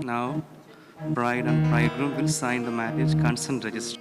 Now, bride and bridegroom will sign the marriage consent register.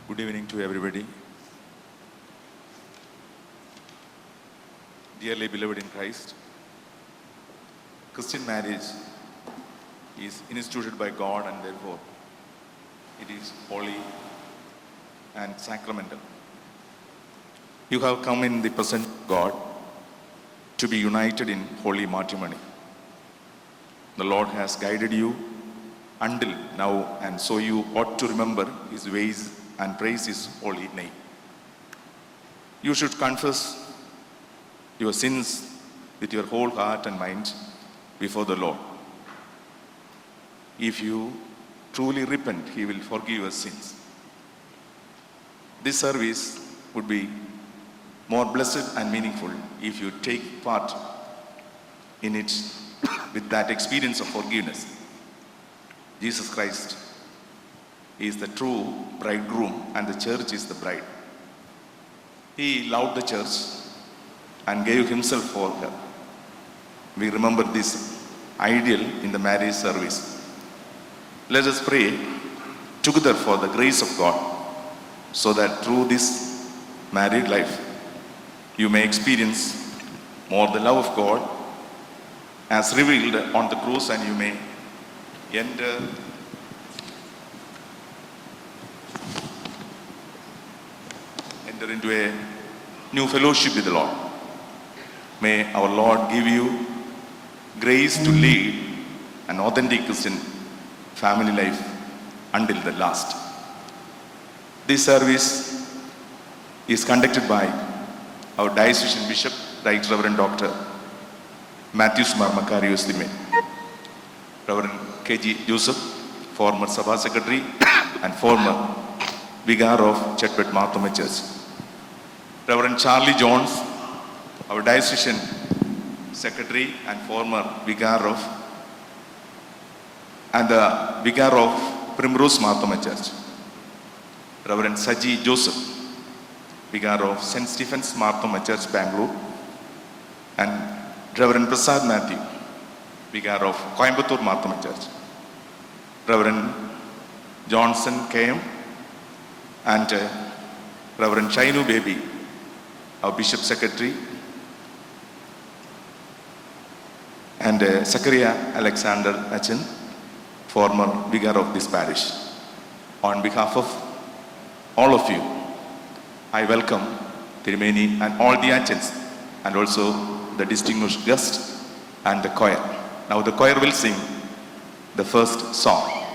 Good evening to everybody. Dearly beloved in Christ, Christian marriage is instituted by God and therefore it is holy and sacramental. You have come in the presence of God to be united in holy matrimony. The Lord has guided you until now, and so you ought to remember His ways and praise His holy name. You should confess your sins with your whole heart and mind before the Lord. If you truly repent, He will forgive your sins. This service would be more blessed and meaningful if you take part in it with that experience of forgiveness. Jesus Christ is the true bridegroom and the church is the bride. He loved the church and gave Himself for her. We remember this ideal in the marriage service. Let us pray together for the grace of God so that through this married life you may experience more the love of God as revealed on the cross, and you may enter into a new fellowship with the Lord. May our Lord give you grace to lead an authentic Christian family life until the last. This service is conducted by our diocesan bishop, Right Reverend Dr. Matthews Marmakarios Lime, Reverend K.G. Joseph, former Sabha Secretary and former Vicar of Chetpet Marthoma Church. Reverend Charlie Jones, our diocesan secretary and former vicar of Primrose Marthoma Church. Reverend Saji Joseph, vicar of St. Stephen's Marthoma Church, Bangalore, and Reverend Prasad Matthew, vicar of Coimbatore Marthoma Church. Reverend Johnson KM and Reverend Shainu Baby, our Bishop Secretary, and Zachariah Alexander Achin, former vicar of this parish. On behalf of all of you, I welcome Tirumeni and all the Achins, and also the distinguished guests and the choir. Now the choir will sing the first song.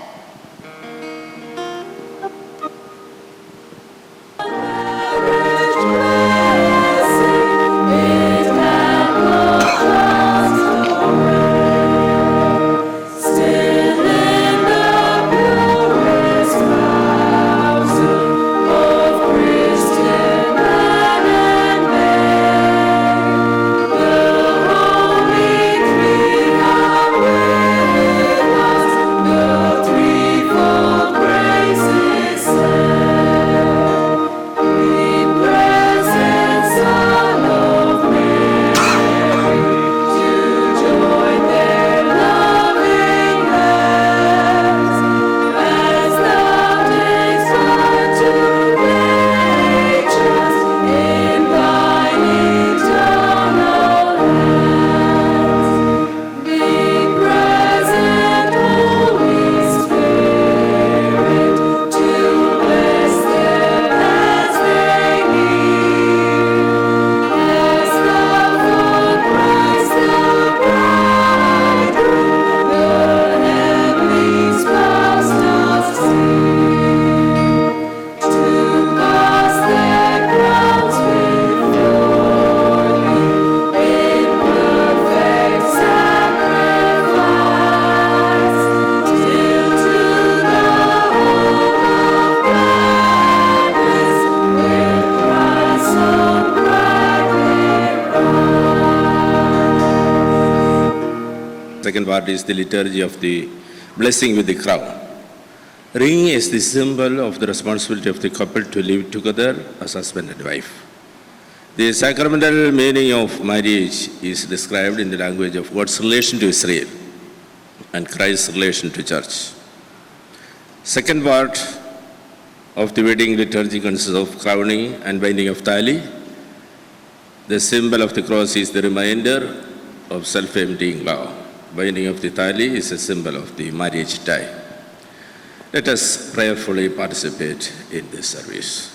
second part is the liturgy of the blessing with the crown. Ring is the symbol of the responsibility of the couple to live together as husband and wife. The sacramental meaning of marriage is described in the language of God's relation to Israel and Christ's relation to church. Second part of the wedding liturgy consists of crowning and binding of tali. The symbol of the cross is the reminder of self-emptying love. Binding of the tali is a symbol of the marriage tie. Let us prayerfully participate in this service.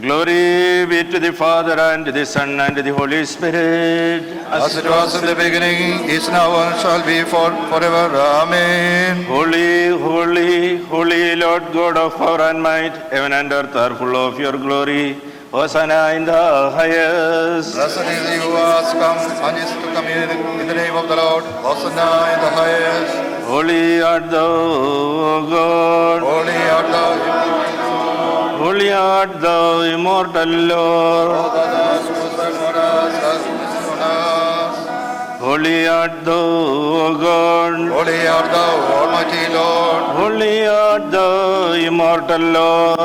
Glory be to the Father, and to the Son, and to the Holy Spirit. As it was in the beginning, is now, and shall be forever. Amen. Holy, holy, holy Lord God of power and might, heaven and earth are full of your glory. Hosanna in the highest. Blessed is he who has come and is to come in the name of the Lord. Hosanna in the highest. Holy art thou, O God. Holy art thou, Holy art thou, immortal Lord. Holy art thou, O God. Holy art thou, Almighty Lord. Holy art thou, immortal Lord.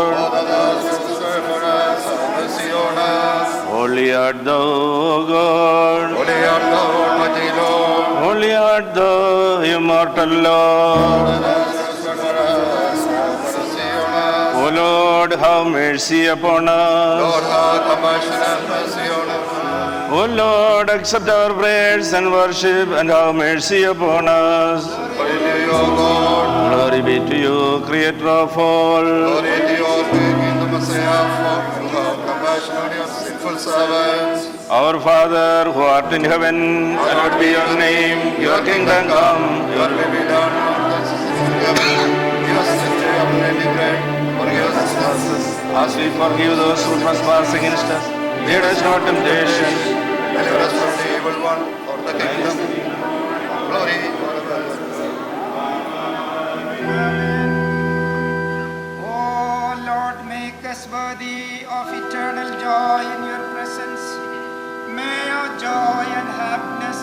Holy art thou, O God. Holy art thou, Almighty Lord. Holy art thou, immortal Lord. O Lord, have mercy upon us. Lord, have compassion and mercy on us. O Lord, accept our prayers and worship, and have mercy upon us. Glory to you, O God. Glory be to you, Creator of all. Glory to you, King, the Messiah, for you have compassion on your sinful servants. Our Father, who art in heaven, hallowed be your name. Your kingdom come. Your will be done on earth as it is in heaven. Give us this day our daily bread. Forgive us our trespasses, As we forgive those who trespass against us. Lead us not into temptation. deliver us from the evil one. For the kingdom, glory, forever. Oh Lord, make us worthy of eternal joy in your presence. May our joy and happiness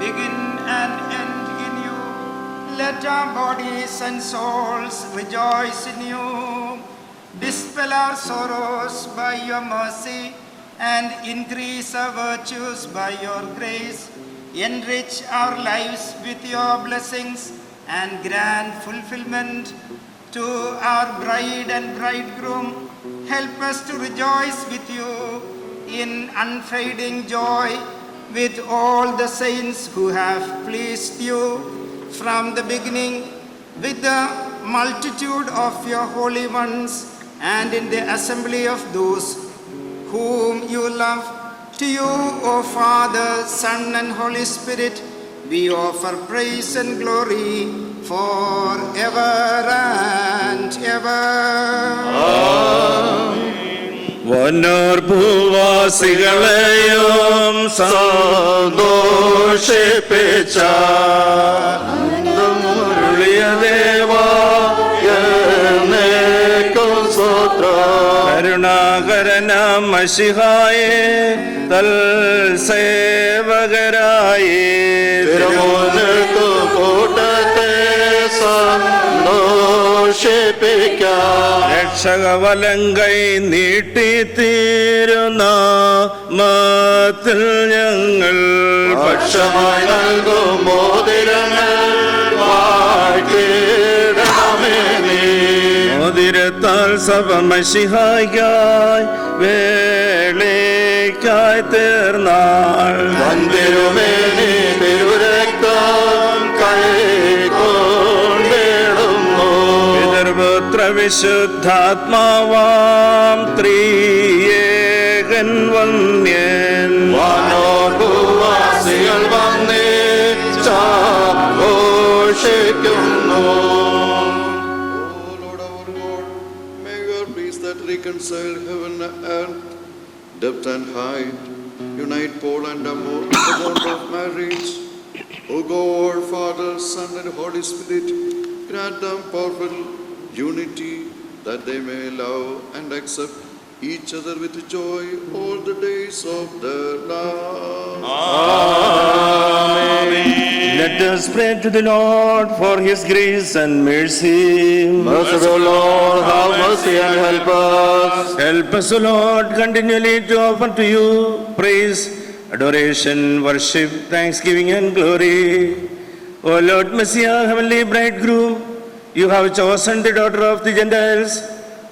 begin and end in you. Let our bodies and souls rejoice in you. Dispel our sorrows by your mercy and increase our virtues by your grace. Enrich our lives with your blessings and grant fulfillment to our bride and bridegroom. Help us to rejoice with you in unfading joy with all the saints who have pleased you from the beginning, with the multitude of your holy ones, and in the assembly of those whom you love. To you, O Father, Son, and Holy Spirit, we offer praise and glory forever and ever. വന്നോർ ഭൂവാസികളെയും സന്തോഷിപ്പിച്ച കരുണാകരനാം മശിഹായെ തൽ സേവകരായി കൂട്ടത്തെ സന്തോഷിപ്പിക്കാം. രക്ഷകവലങ്കൈ നീട്ടിത്തീരുന്ന മത്തിൽ ഞങ്ങൾ പക്ഷമായി നൽകും മോതിരങ്ങൾ വാഴ്ത്തിടണമേ നീ. മോതിരത്താൽ സഭ മശിഹായ്ക്കായി വേളിക്കായി തീർന്നാൾ വന്തിരുമേനി തിരുരക്തം കൈക്കൊണ്ടിടുന്നു. പിതൃപുത്ര വിശുദ്ധാത്മാവാം ത്രിയേകൻ വന്യൻ വാനോർഭൂവാസികൾ വന്നേഘോഷിക്കുന്നു. Reconcile heaven and earth, depth and height, unite Paul and Amor in the bond of marriage. O God, Father, Son, and Holy Spirit, grant them perfect unity, that they may love and accept each other with joy all the days of their life. Let us pray to the Lord for his grace and mercy. Merciful Lord, have mercy and help us. Help us, O Lord, continually to offer to you praise, adoration, worship, thanksgiving, and glory. O Lord Messiah, heavenly bridegroom, you have chosen the daughter of the Gentiles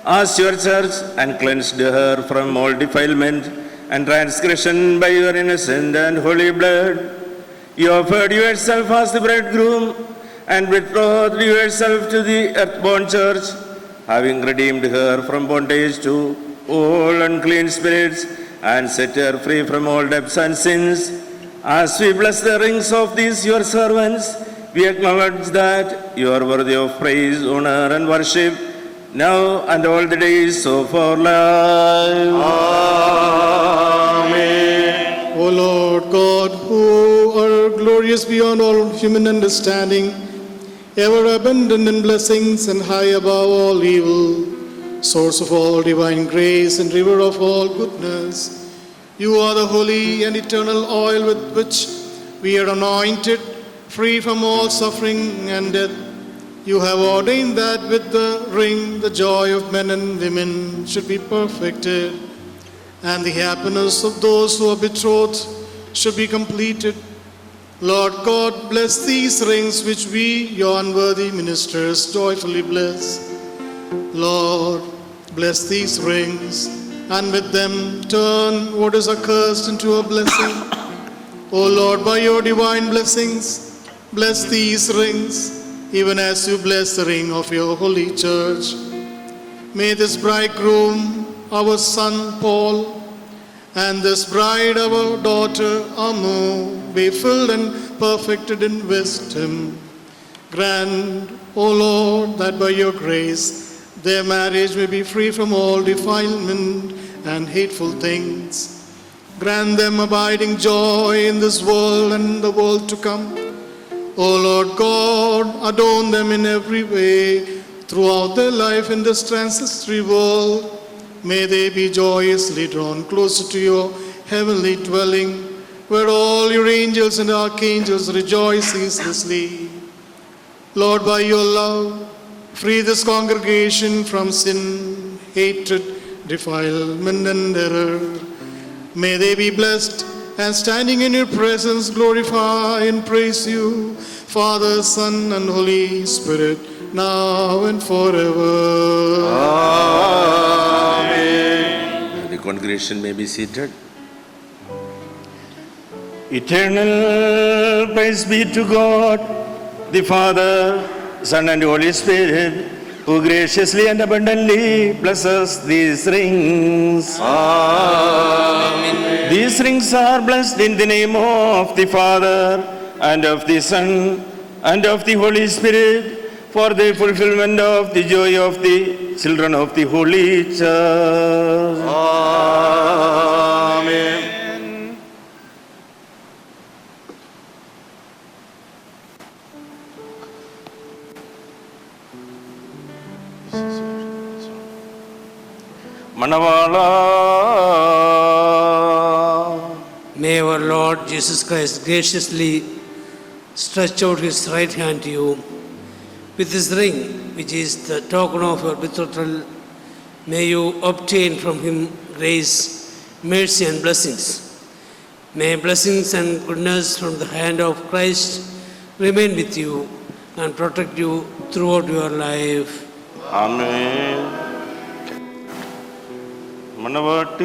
as your church and cleansed her from all defilement and transgression by your innocent and holy blood. You offered yourself as the bridegroom and betrothed yourself to the earthborn church, having redeemed her from bondage to all unclean spirits and set her free from all debts and sins. As we bless the rings of these your servants, we acknowledge that you are worthy of praise, honor, and worship, now and all the days of our life. Amen. O Lord God, who are glorious beyond all human understanding, ever abundant in blessings and high above all evil, source of all divine grace and river of all goodness, you are the holy and eternal oil with which we are anointed, free from all suffering and death. You have ordained that with the ring the joy of men and women should be perfected, and the happiness of those who are betrothed should be completed. Lord God, bless these rings which we, your unworthy ministers, joyfully bless. Lord, bless these rings, and with them turn what is accursed into a blessing. O Lord, by your divine blessings, bless these rings, even as you bless the ring of your holy church. May this bridegroom, our son Paul, and this bride, our daughter Amu, be filled and perfected in wisdom. Grant, O Lord, that by your grace their marriage may be free from all defilement and hateful things. Grant them abiding joy in this world and the world to come. O Lord God, adorn them in every way throughout their life in this transitory world. May they be joyously drawn closer to your heavenly dwelling, where all your angels and archangels rejoice ceaselessly. Lord, by your love, free this congregation from sin, hatred, defilement, and error. May they be blessed and standing in your presence glorify and praise you, Father, Son, and Holy Spirit, now and forever. The congregation may be seated. Eternal praise be to God, the Father, Son, and Holy Spirit, who graciously and abundantly blesses these rings. Amen. These rings are blessed in the name of the Father, and of the Son, and of the Holy Spirit, for the fulfillment of the joy of the children of the Holy Church. Amen. Manavala. May our Lord Jesus Christ graciously stretch out his right hand to you. With this ring, which is the token of your betrothal, may you obtain from him grace, mercy, and blessings. May blessings and goodness from the hand of Christ remain with you and protect you throughout your life. Amen. Manavati.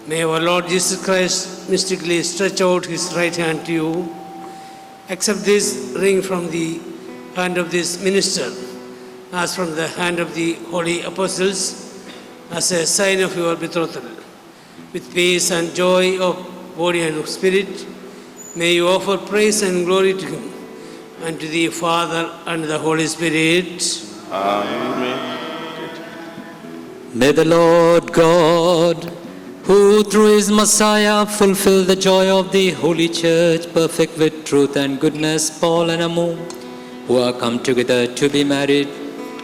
May our Lord Jesus Christ mystically stretch out his right hand to you. Accept this ring from the hand of this minister, as from the hand of the holy apostles, as a sign of your betrothal. With peace and joy of body and of spirit, may you offer praise and glory to him, and to the Father and the Holy Spirit. Amen. May the Lord God, who through his Messiah fulfill the joy of the Holy Church, perfect with truth and goodness, Paul and Amu, who are come together to be married,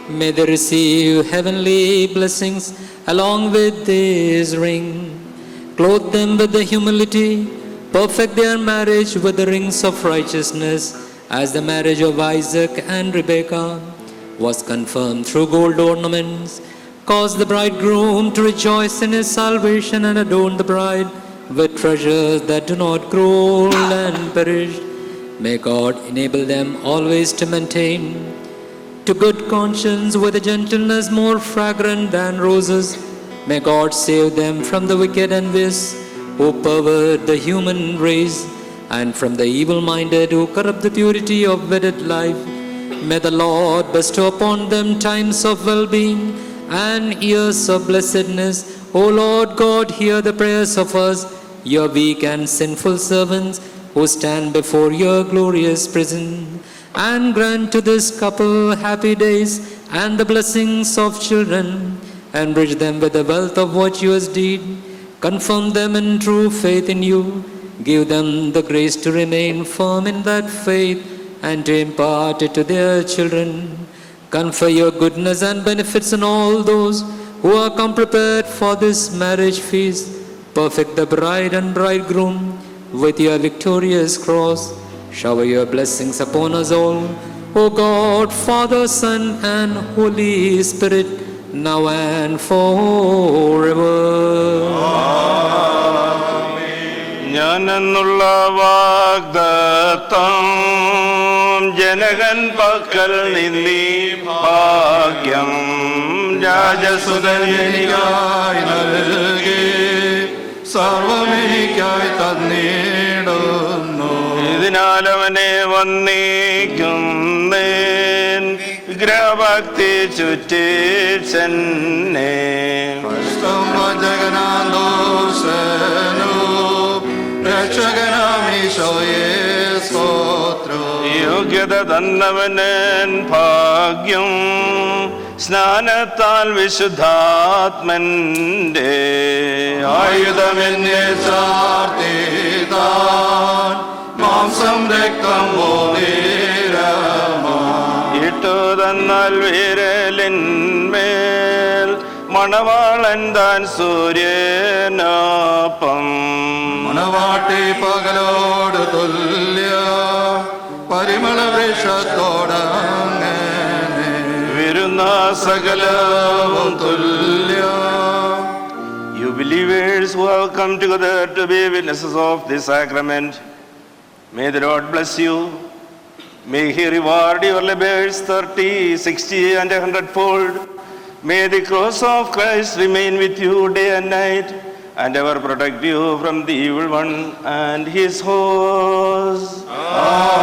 May they receive heavenly blessings along with this ring. Clothe them with the humility, perfect their marriage with the rings of righteousness, as the marriage of Isaac and Rebekah was confirmed through gold ornaments. Cause the bridegroom to rejoice in his salvation and adorn the bride with treasures that do not grow old and perish. May God enable them always to maintain to good conscience with a gentleness more fragrant than roses. May God save them from the wicked and envious who pervert the human race, and from the evil-minded who corrupt the purity of wedded life. May the Lord bestow upon them times of well-being and years of blessedness. O Lord God, hear the prayers of us, your weak and sinful servants, who stand before your glorious presence, and grant to this couple happy days and the blessings of children. Enrich them with the wealth of virtuous deed. Confirm them in true faith in you. Give them the grace to remain firm in that faith and to impart it to their children. Confer your goodness and benefits on all those who are come prepared for this marriage feast. Perfect the bride and bridegroom with your victorious cross. Shower your blessings upon us all, O God, Father, Son, and Holy Spirit, now and forever. ഞാനെന്നുള്ള വാഗ്ദത്തം ജനകൻ പക്കൽ നിന്നീ ഭാഗ്യം രാജസുതനിക്കായി നൽകി സർവമെനിക്കായി തന്നിടുന്നു. ഇതിനാൽ അവനെ വന്ദിക്കുന്നേൻ വിഗ്രഹഭക്തി ചുറ്റിച്ചെന്നെ. യോഗ്യത തന്നവനൻ ഭാഗ്യം സ്നാനത്താൽ വിശുദ്ധാത്മന്റെ ആയുധമെന്നെ ചാർത്തിതാൻ മാംസം രക്തം ഇട്ടു തന്നാൽ വിരലിന്മേൽ മണവാളൻ താൻ സൂര്യനൊപ്പം. മണവാട്ടി പകലോട് തുല്യ പരിമള വൃക്ഷത്തോടങ്ങനെ വരുന്ന സകലവും തുല്യ. You believers who have come together to be witnesses of this sacrament, may the Lord bless you. May he reward your labors 30, 60, and 100-fold. May the cross of Christ remain with you day and night, and ever protect you from the evil one and his host. Amen.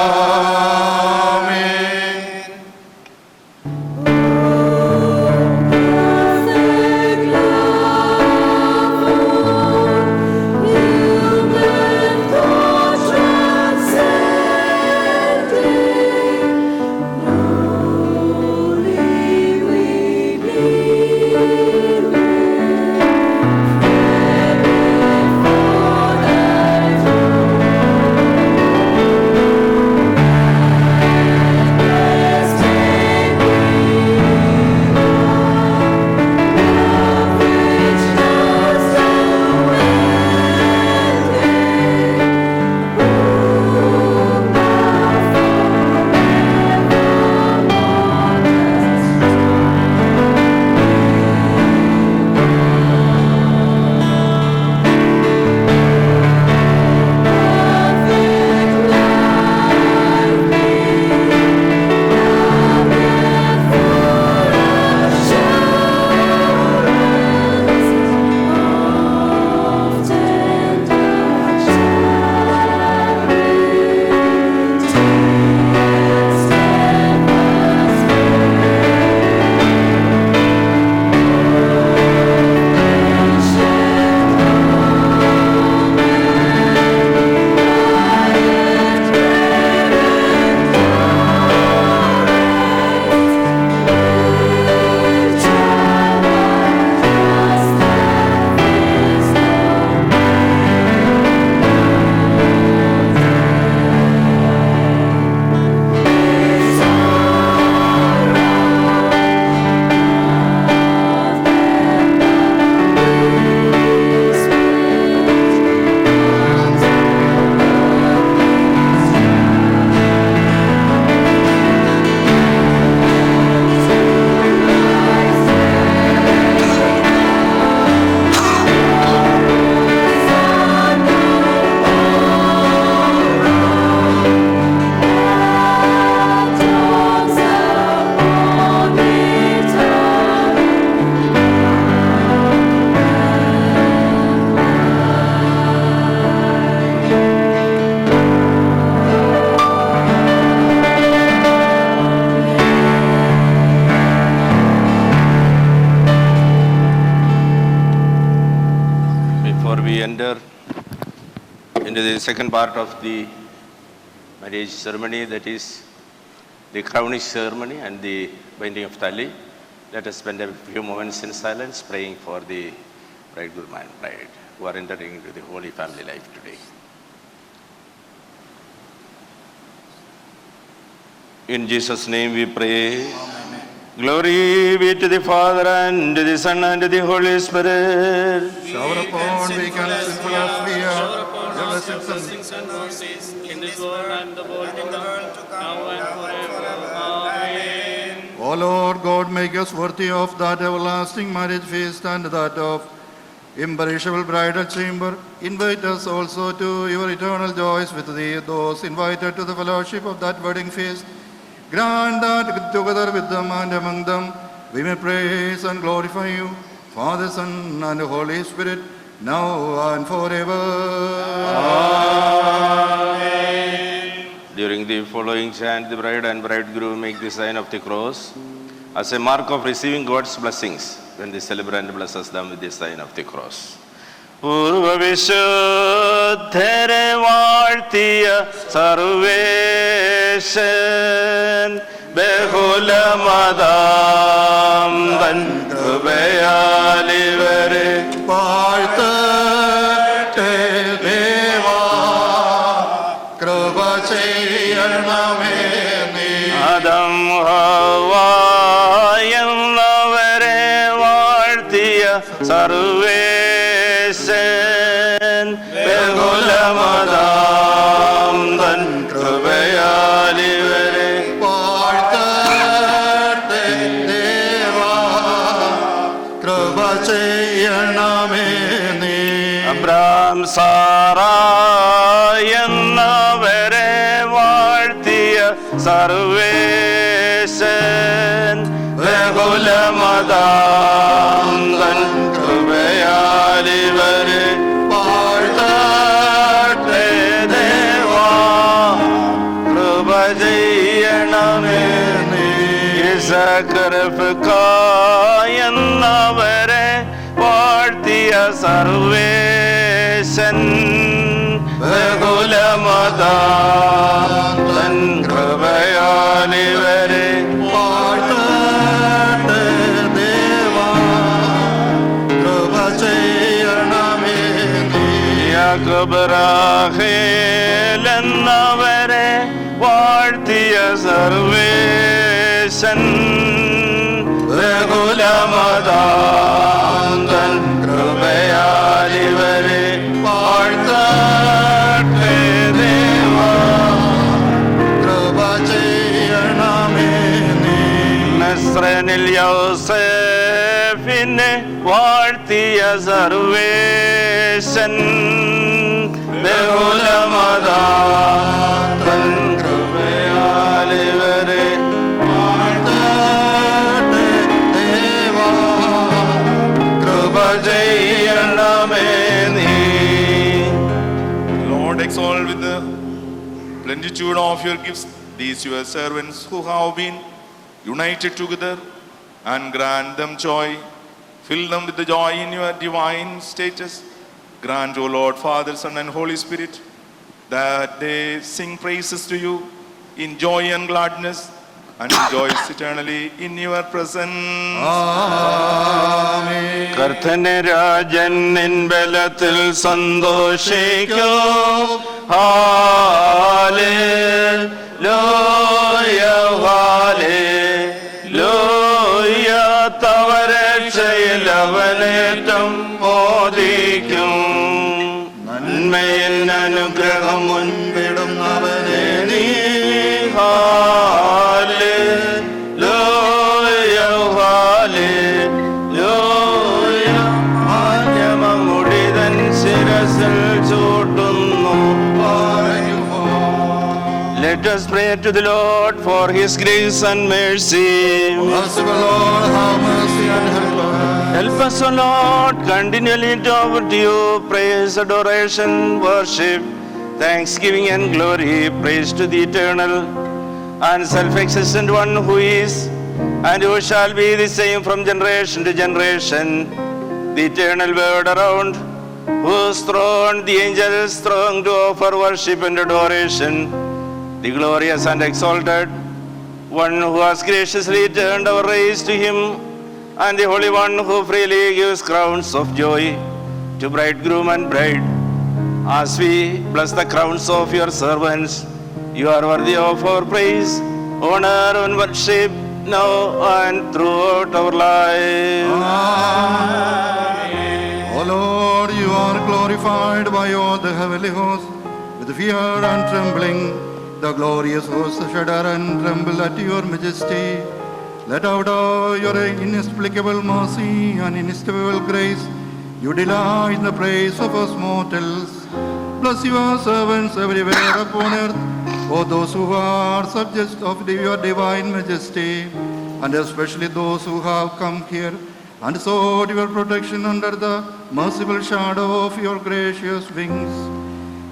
into the second part of the marriage ceremony, that is the crowning ceremony and the binding of tali. Let us spend a few moments in silence praying for the bridegroom and bride who are entering into the holy family life today. In Jesus' name we pray. Amen. Glory be to the Father and to the Son and to the Holy Spirit. Shower upon weak and sinful as we are. Your blessings and mercies in this world and the world to come, now and forever. Amen. O Lord God, make us worthy of that everlasting marriage feast and that of imperishable bridal chamber. Invite us also to your eternal joys with thee, those invited to the fellowship of that wedding feast. Grant that together with them and among them we may praise and glorify you, Father, Son, and Holy Spirit, now and forever. Amen. During the following chant, the bride and bridegroom make the sign of the cross as a mark of receiving God's blessings when the celebrant blesses them with the sign of the cross. പൂർവവിശുദ്ധരെ വാഴ്ത്തിയ സർവേശൻ ബഹുലമതാം തൻ കൃപയാലിവരെ വാഴ്ത്തട്ടെ ദേവാ, കൃപ ചെയ്യണമേ നീ. ആദം ഹവ്വായെന്നവരെ വാഴ്ത്തിയ സർവേശൻ ബഹുലമതാം തൻ കൃപയാലിവരെ വാഴ്ത്തട്ടെ ദേവാ, കൃപ ചെയ്യണമേ നീ. Abram സാറായെന്നവരെ വാഴ്ത്തിയ സർവേശൻ ബഹുലമതാം തൻ കൃപയാലിവരെ വാഴ്ത്തട്ടെ ദേവാ, കൃപ ചെയ്യണമേ നീ. ഇസഖ് വാഴ്ത്തിയ സർവേശൻ ബഹുലമതാം തൻ കൃപയാലിവരെ വാഴ്ത്തട്ടെ ദേവാ, കൃപ ചെയ്യണമേ നീ. യാക്കോബ് റാഹേലെന്നവരെ വാഴ്ത്തിയ സർവേശൻ ബഹുലമതാം തൻ കൃപയാലിവരെ വാഴ്ത്തട്ടെ ദേവാ, കൃപ ചെയ്യണമേ നീ. നസ്രനിൽ യോസേഫിനെ വാഴ്ത്തിയ സർവേശൻ ബഹുലമതാം തൻ കൃപയാലിവരെ വാഴ്ത്തട്ടെ ദേവാ, കൃപ ചെയ്യണമേ നീ. Lord, exalt with the plenitude of your gifts these your servants who have been united together, and grant them joy. Fill them with the joy in your divine status. Grant, O Lord, Father, Son, and Holy Spirit, that they sing praises to you in joy and gladness, and rejoice eternally in your presence. ആമേൻ. കർത്തനെ രാജൻ നിൻ ബലത്തിൽ സന്തോഷിക്കും. Hallelujah, hallelujah. തവ രക്ഷയിൽ അവനേറ്റം മോദിക്കും. നന്മയിൽ അനുഗ്രഹം മുൻപിടുന്നവനെ നീ. Hallelujah, hallelujah. മാധ്യമമുടിതൻ ശിരസിൽ ചൂട്ടുന്നു. Let us pray to the Lord for His grace and mercy. Merciful Lord, have mercy and help us. Help us, O Lord, continually to offer to you praise, adoration, worship, thanksgiving and glory, praise to the eternal and self-existent one who is and who shall be the same from generation to generation, the eternal word around whose throne the angels throng to offer worship and adoration, the glorious and exalted one who has graciously turned our race to him, and the Holy One who freely gives crowns of joy to bridegroom and bride. As we bless the crowns of your servants, you are worthy of our praise, honor, and worship now and throughout our lives. O Lord, you are glorified by all the heavenly hosts with fear and trembling. The glorious hosts shudder and tremble at your majesty. Let out of your inexplicable mercy and inestimable grace, you delight in the praise of us mortals. Bless your servants everywhere upon earth, O those who are subjects of your divine majesty, and especially those who have come here and sought your protection under the merciful shadow of your gracious wings.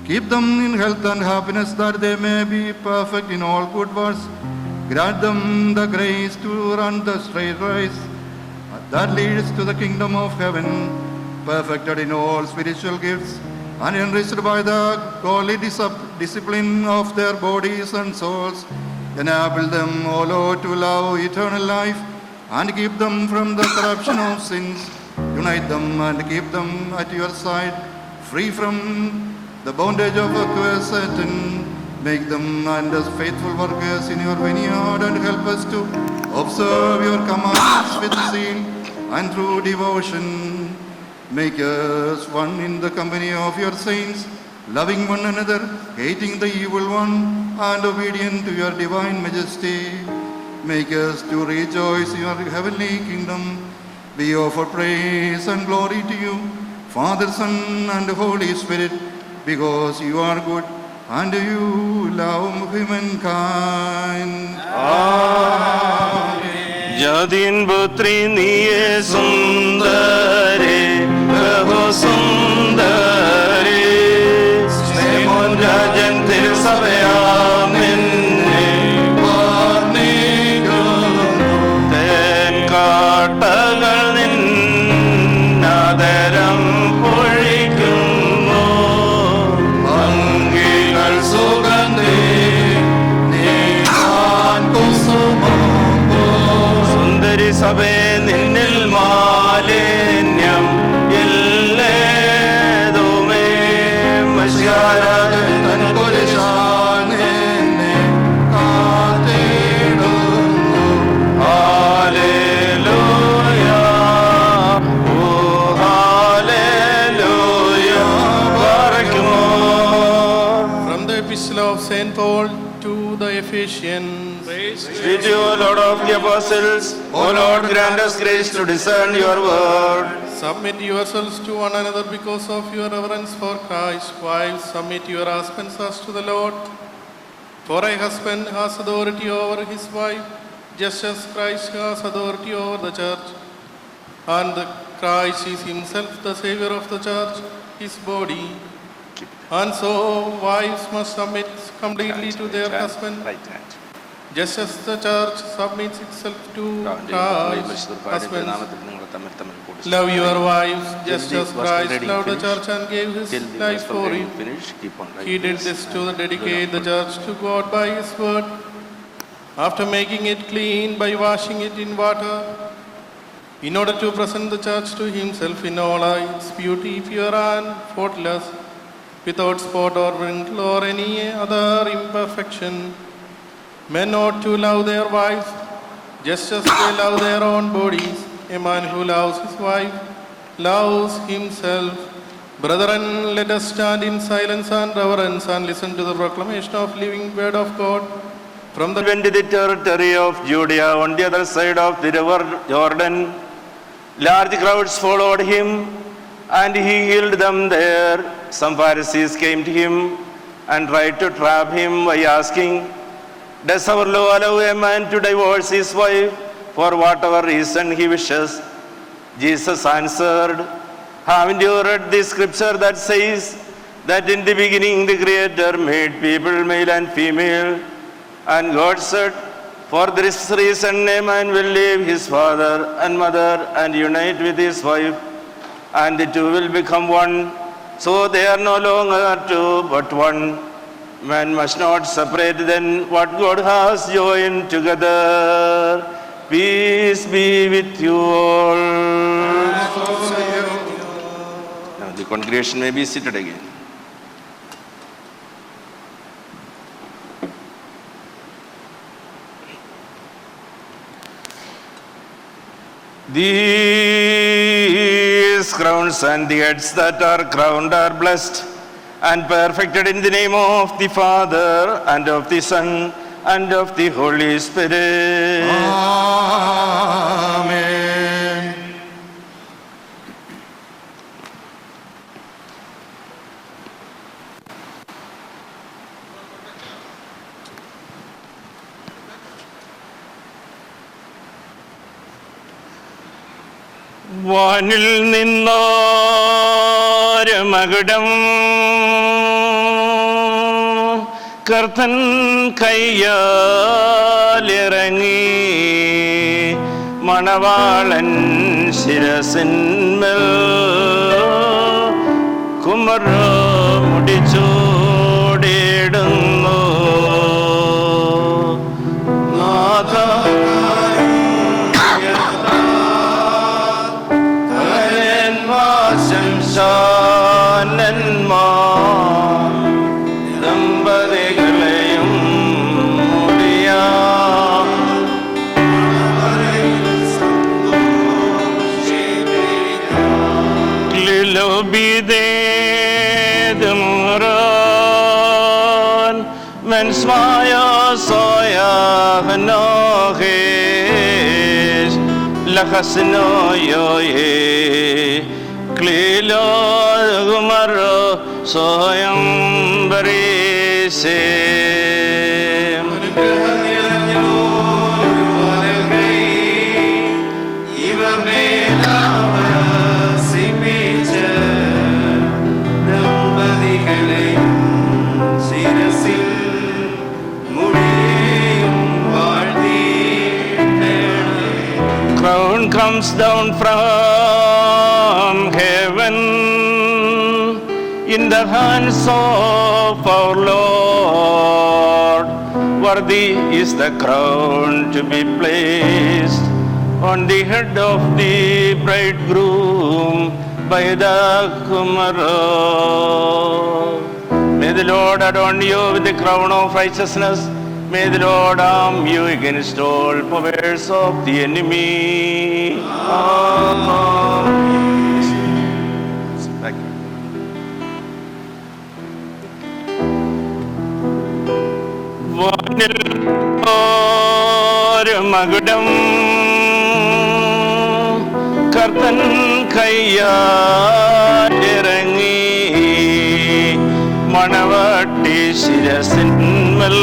Keep them in health and happiness, that they may be perfect in all good works. Grant them the grace to run the straight race that leads to the kingdom of heaven, perfected in all spiritual gifts and enriched by the godly discipline of their bodies and souls. Enable them, O Lord, to love eternal life and keep them from the corruption of sins. Unite them and keep them at your side, free from the bondage of accursed Satan. Make them and us faithful workers in your vineyard, and help us to observe your commands with zeal and through devotion. Make us one in the company of your saints, loving one another, hating the evil one, and obedient to your divine majesty. Make us to rejoice in your heavenly kingdom. We offer praise and glory to you, Father, Son, and Holy Spirit, because you are good and you love humankind. Jadin Putri Niye Sundari, Beho Sundari, Snemon Rajan Tirusavaya Minne, Varnigam, Ten Kartagal Ninnaderam Purikumo, Angigal Sugandhi, Nisan Kusumambo, Sundari Sabe Ninnil Malinyam, Illedume Masharajan Kurishanene, Katidungu, Hallelujah, oh Hallelujah, Barakmo. From the Epistle of St. Paul to the Ephesians. Speak to you, Lord of the apostles, O Lord, grant us grace to discern your word. Submit yourselves to one another because of your reverence for Christ. Wives, submit your husbands as to the Lord. For a husband has authority over his wife, just as Christ has authority over the church. And Christ is himself the Savior of the church, his body. And so wives must submit completely to their husband, just as the church submits itself to Christ. Husbands, love your wives just as Christ loved the church and gave his life for it. He did this to dedicate the church to God by his word, after making it clean by washing it in water, in order to present the church to himself in all its beauty, pure and faultless, without spot or wrinkle or any other imperfection. Men ought to love their wives just as they love their own bodies. A man who loves his wife loves himself. Brethren, let us stand in silence and reverence and listen to the proclamation of living word of God. From the Went to the territory of Judea on the other side of the river Jordan. Large crowds followed him, and he healed them there. Some Pharisees came to him and tried to trap him by asking, "Does our law allow a man to divorce his wife for whatever reason he wishes?" Jesus answered, "Haven't you read the scripture that says that in the beginning the Creator made people male and female? And God said, for this reason a man will leave his father and mother and unite with his wife, and the two will become one. So they are no longer two, but one. Man must not separate then what God has joined together. Peace be with you all. Now the congregation may be seated again. These crowns and the heads that are crowned are blessed and perfected in the name of the Father and of the Son and of the Holy Spirit. Amen. വാനിൽ നിന്നോര മകുടം കർത്തൻ കയ്യാലിറങ്ങി മണവാളൻ ശിരസിന്മേൽ കുമര മുടിച്ചോടിടുന്നു ദമ്പതികളെയും Mensmaya soya hanohes lakasno yoye klilo gumaro soyam barise comes down from heaven in the hands of our Lord. Worthy is the crown to be placed on the head of the bridegroom by the Kumara. May the Lord adorn you with the crown of righteousness. May the Lord arm you against all powers of the enemy. Amen. Thank you. വാനിൽ ഒരു മകുടം കർത്തൻ കയ്യാലിറങ്ങി മണവാട്ടി ശിരസിന്മേൽ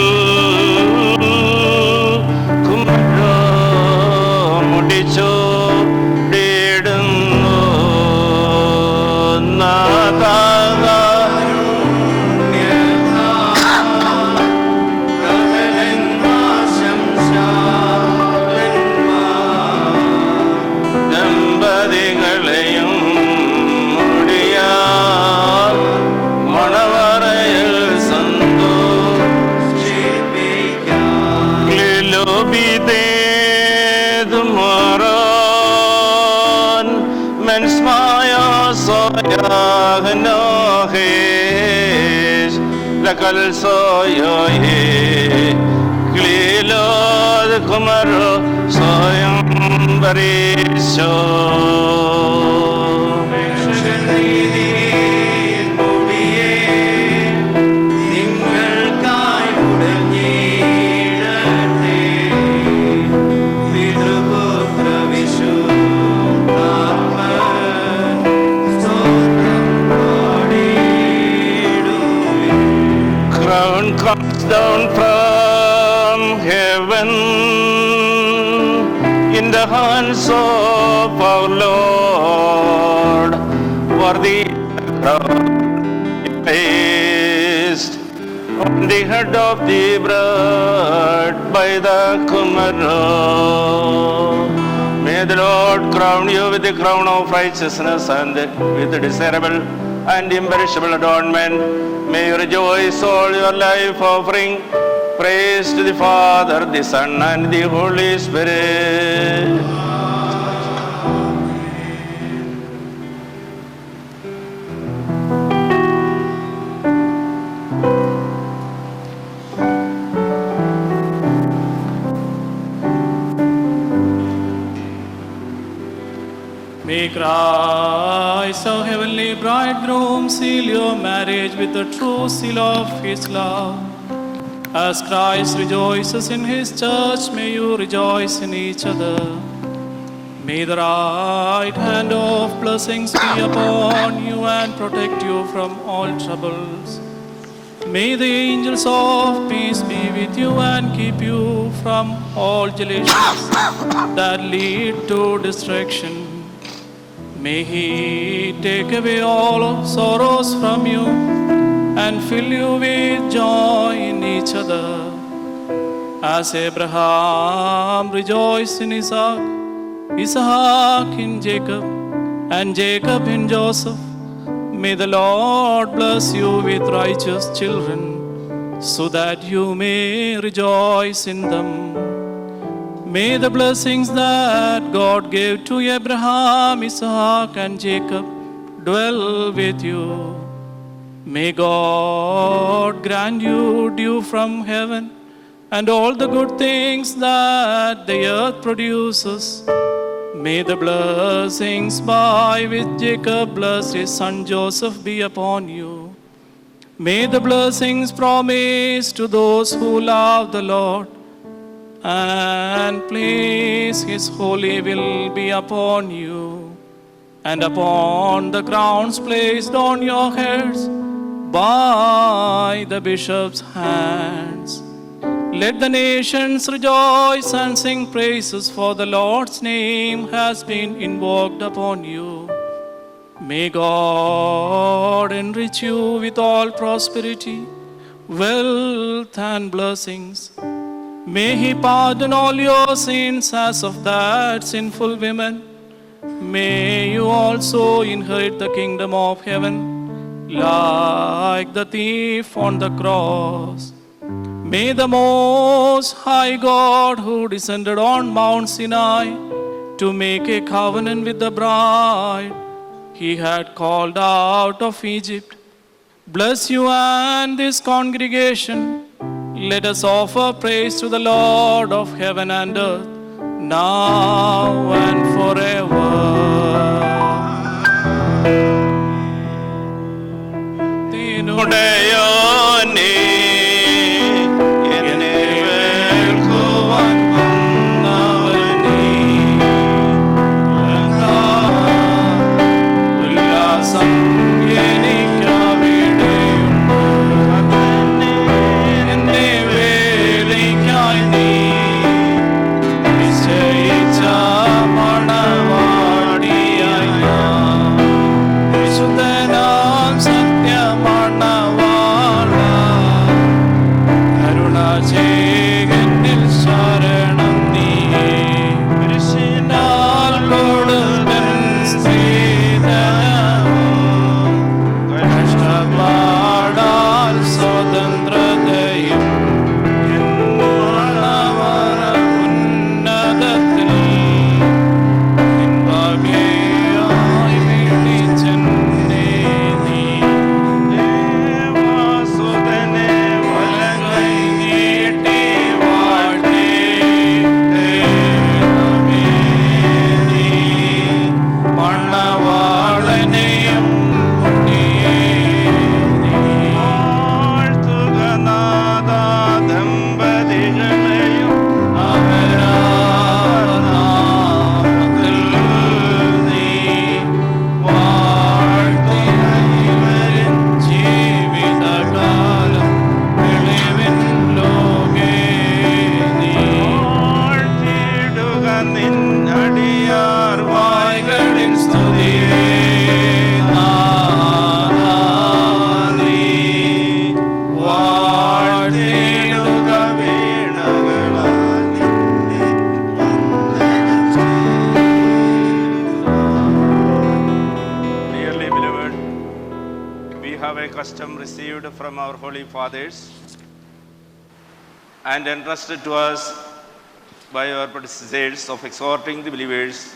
Lakal soyo ye klilo kumaro soyam barisho comes down from heaven in the hands of our Lord. Worthy the crown placed on the head of the bride by the Kumara. May the Lord crown you with the crown of righteousness and with the desirable and imperishable adornment. May you rejoice all your life, offering praise to the Father, the Son, and the Holy Spirit. May Christ, our heavenly bridegroom, seal your marriage with the true seal of his love. As Christ rejoices in his church, may you rejoice in each other. May the right hand of blessings be upon you and protect you from all troubles. May the angels of peace be with you and keep you from all jealousies that lead to destruction. May he take away all sorrows from you and fill you with joy in each other. As Abraham rejoiced in Isaac, Isaac in Jacob, and Jacob in Joseph, may the Lord bless you with righteous children, so that you may rejoice in them. May the blessings that God gave to Abraham, Isaac, and Jacob dwell with you. May God grant you dew from heaven and all the good things that the earth produces. May the blessings by which Jacob blessed his son Joseph be upon you. May the blessings promised to those who love the Lord and please his holy will be upon you and upon the crowns placed on your heads by the bishop's hands. Let the nations rejoice and sing praises, for the Lord's name has been invoked upon you. May God enrich you with all prosperity, wealth, and blessings. May he pardon all your sins as of that sinful woman. May you also inherit the kingdom of heaven like the thief on the cross. May the Most High God, who descended on Mount Sinai to make a covenant with the bride he had called out of Egypt, bless you and this congregation. Let us offer praise to the Lord of heaven and earth, now and forever. Sudhanam Satya Manavada custom received from our holy fathers and entrusted to us by our predecessors of exhorting the believers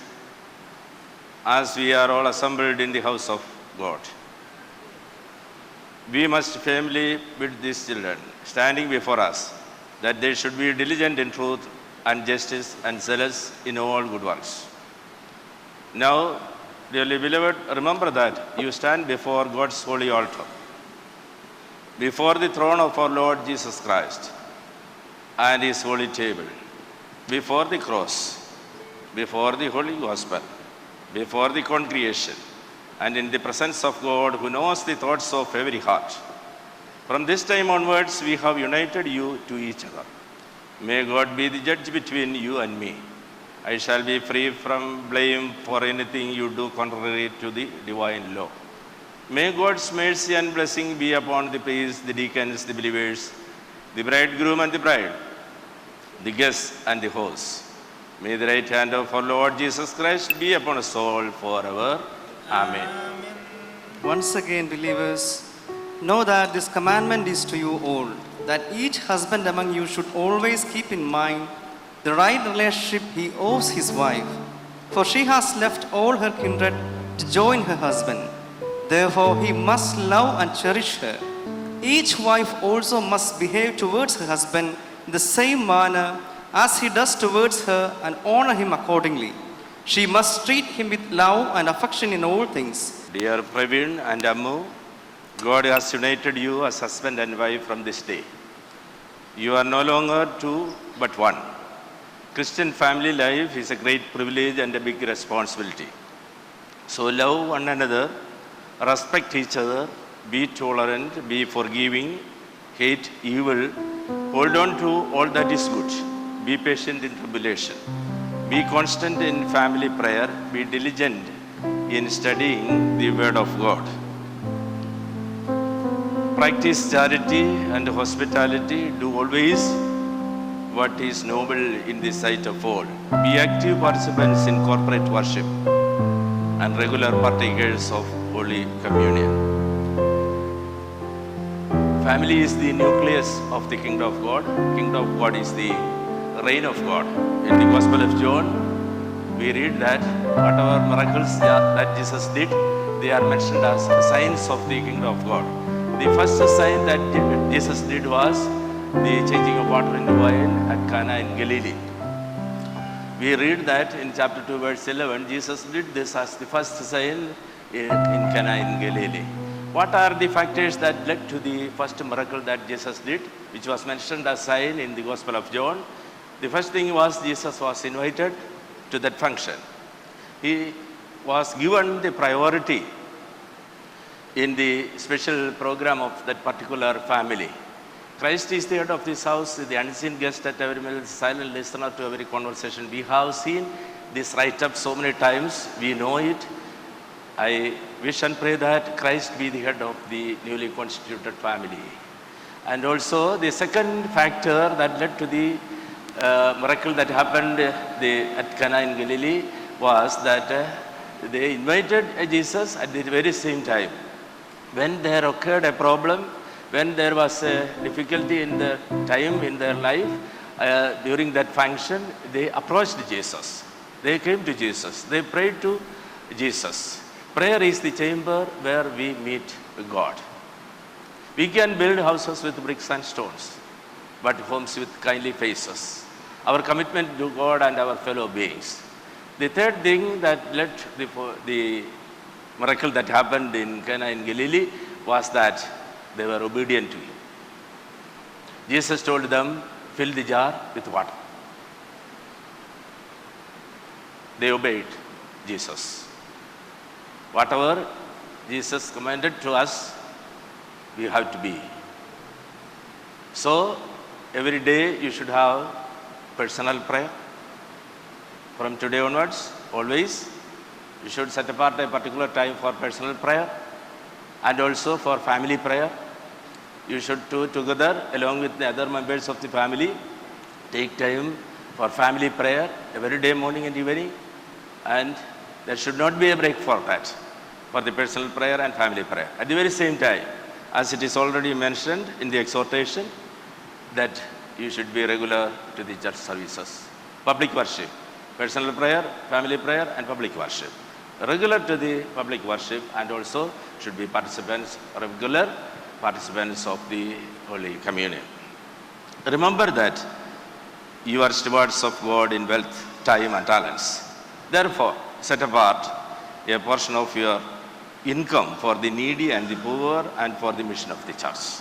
as we are all assembled in the house of God. We must firmly bid these children, standing before us, that they should be diligent in truth and justice and zealous in all good works. Now, dearly beloved, remember that you stand before God's holy altar, before the throne of our Lord Jesus Christ and His holy table, before the cross, before the holy gospel, before the congregation, and in the presence of God who knows the thoughts of every heart. From this time onwards, we have united you to each other. May God be the judge between you and me. I shall be free from blame for anything you do contrary to the divine law. May God's mercy and blessing be upon the priests, the deacons, the believers, the bridegroom and the bride, the guests and the host. May the right hand of our Lord Jesus Christ be upon us all forever. Amen. Once again, believers, know that this commandment is to you all, that each husband among you should always keep in mind the right relationship he owes his wife, for she has left all her kindred to join her husband. Therefore, he must love and cherish her. Each wife also must behave towards her husband in the same manner as he does towards her, and honor him accordingly. She must treat him with love and affection in all things. Dear Praveen and Ammu, God has united you as husband and wife from this day. You are no longer two, but one. Christian family life is a great privilege and a big responsibility. So love one another, respect each other, be tolerant, be forgiving, hate evil, hold on to all that is good, be patient in tribulation, be constant in family prayer, be diligent in studying the word of God. Practice charity and hospitality, do always what is noble in the sight of all. Be active participants in corporate worship and regular partakers of Holy Communion. Family is the nucleus of the kingdom of God. Kingdom of God is the reign of God. In the Gospel of John, we read that whatever miracles that Jesus did, they are mentioned as signs of the kingdom of God. The first sign that Jesus did was the changing of water into wine at Cana in Galilee. We read that in chapter 2, verse 11, Jesus did this as the first sign in Cana in Galilee. What are the factors that led to the first miracle that Jesus did, which was mentioned as sign in the Gospel of John? The first thing was Jesus was invited to that function. He was given the priority in the special program of that particular family. Christ is the head of this house, the unseen guest at every meal, the silent listener to every conversation. We have seen this write-up so many times, we know it. I wish and pray that Christ be the head of the newly constituted family. And also the second factor that led to the miracle that happened at Cana in Galilee was that they invited Jesus at the very same time. When there occurred a problem, when there was a difficulty in the time in their life, during that function, they approached Jesus. They came to Jesus. They prayed to Jesus. Prayer is the chamber where we meet God. We can build houses with bricks and stones, but homes with kindly faces. Our commitment to God and our fellow beings. The third thing that led the miracle that happened in Cana in Galilee was that they were obedient to Him. Jesus told them, fill the jar with water. They obeyed Jesus. Whatever Jesus commanded to us, we have to be. So, every day you should have personal prayer. From today onwards, always, you should set apart a particular time for personal prayer and also for family prayer. You should do together, along with the other members of the family, take time for family prayer every day, morning and evening. And there should not be a break for that, for the personal prayer and family prayer. At the very same time, as it is already mentioned in the exhortation, that you should be regular to the church services. Public worship, personal prayer, family prayer, and public worship. Regular to the public worship, and also should be regular participants of the Holy Communion. Remember that you are stewards of God in wealth, time, and talents. Therefore, set apart a portion of your income for the needy and the poor and for the mission of the church.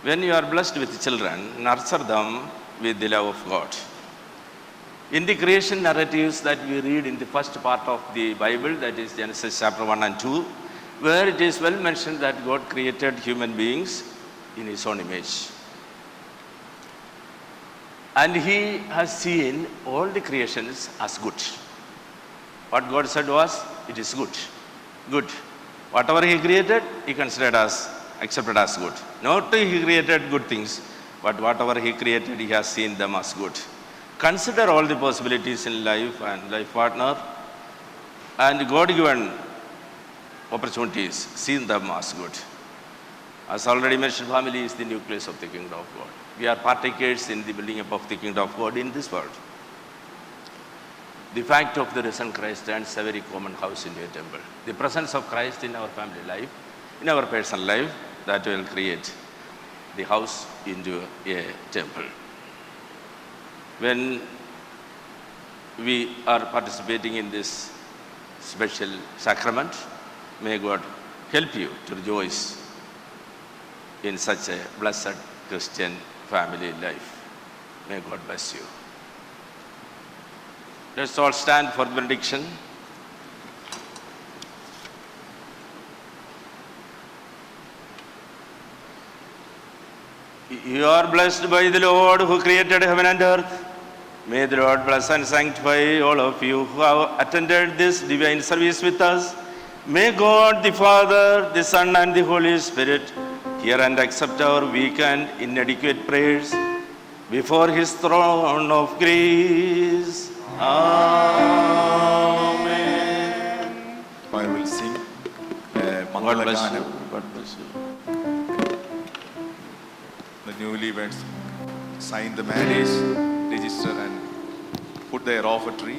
When you are blessed with children, nurture them with the love of God. In the creation narratives that we read in the first part of the Bible, that is Genesis chapter 1 and 2, where it is well mentioned that God created human beings in his own image. And he has seen all the creations as good. What God said was, it is good. Good. Whatever he created, he considered as, accepted as good. Not he created good things, but whatever he created, he has seen them as good. Consider all the possibilities in life and life partner and God-given opportunities, seen them as good. As already mentioned, family is the nucleus of the kingdom of God. We are partakers in the building up of the kingdom of God in this world. The fact of the risen Christ turns a very common house into a temple. The presence of Christ in our family life, in our personal life, that will create the house into a temple. When we are participating in this special sacrament, may God help you to rejoice in such a blessed Christian family life. May God bless you. Let's all stand for benediction. You are blessed by the Lord who created heaven and earth. May the Lord bless and sanctify all of you who have attended this divine service with us. May God the Father, the Son, and the Holy Spirit hear and accept our weak and inadequate prayers before his throne of grace. Amen. I will sing God Mangala bless you. Ganam. God bless you. The newlyweds sign the marriage register and put their offertory.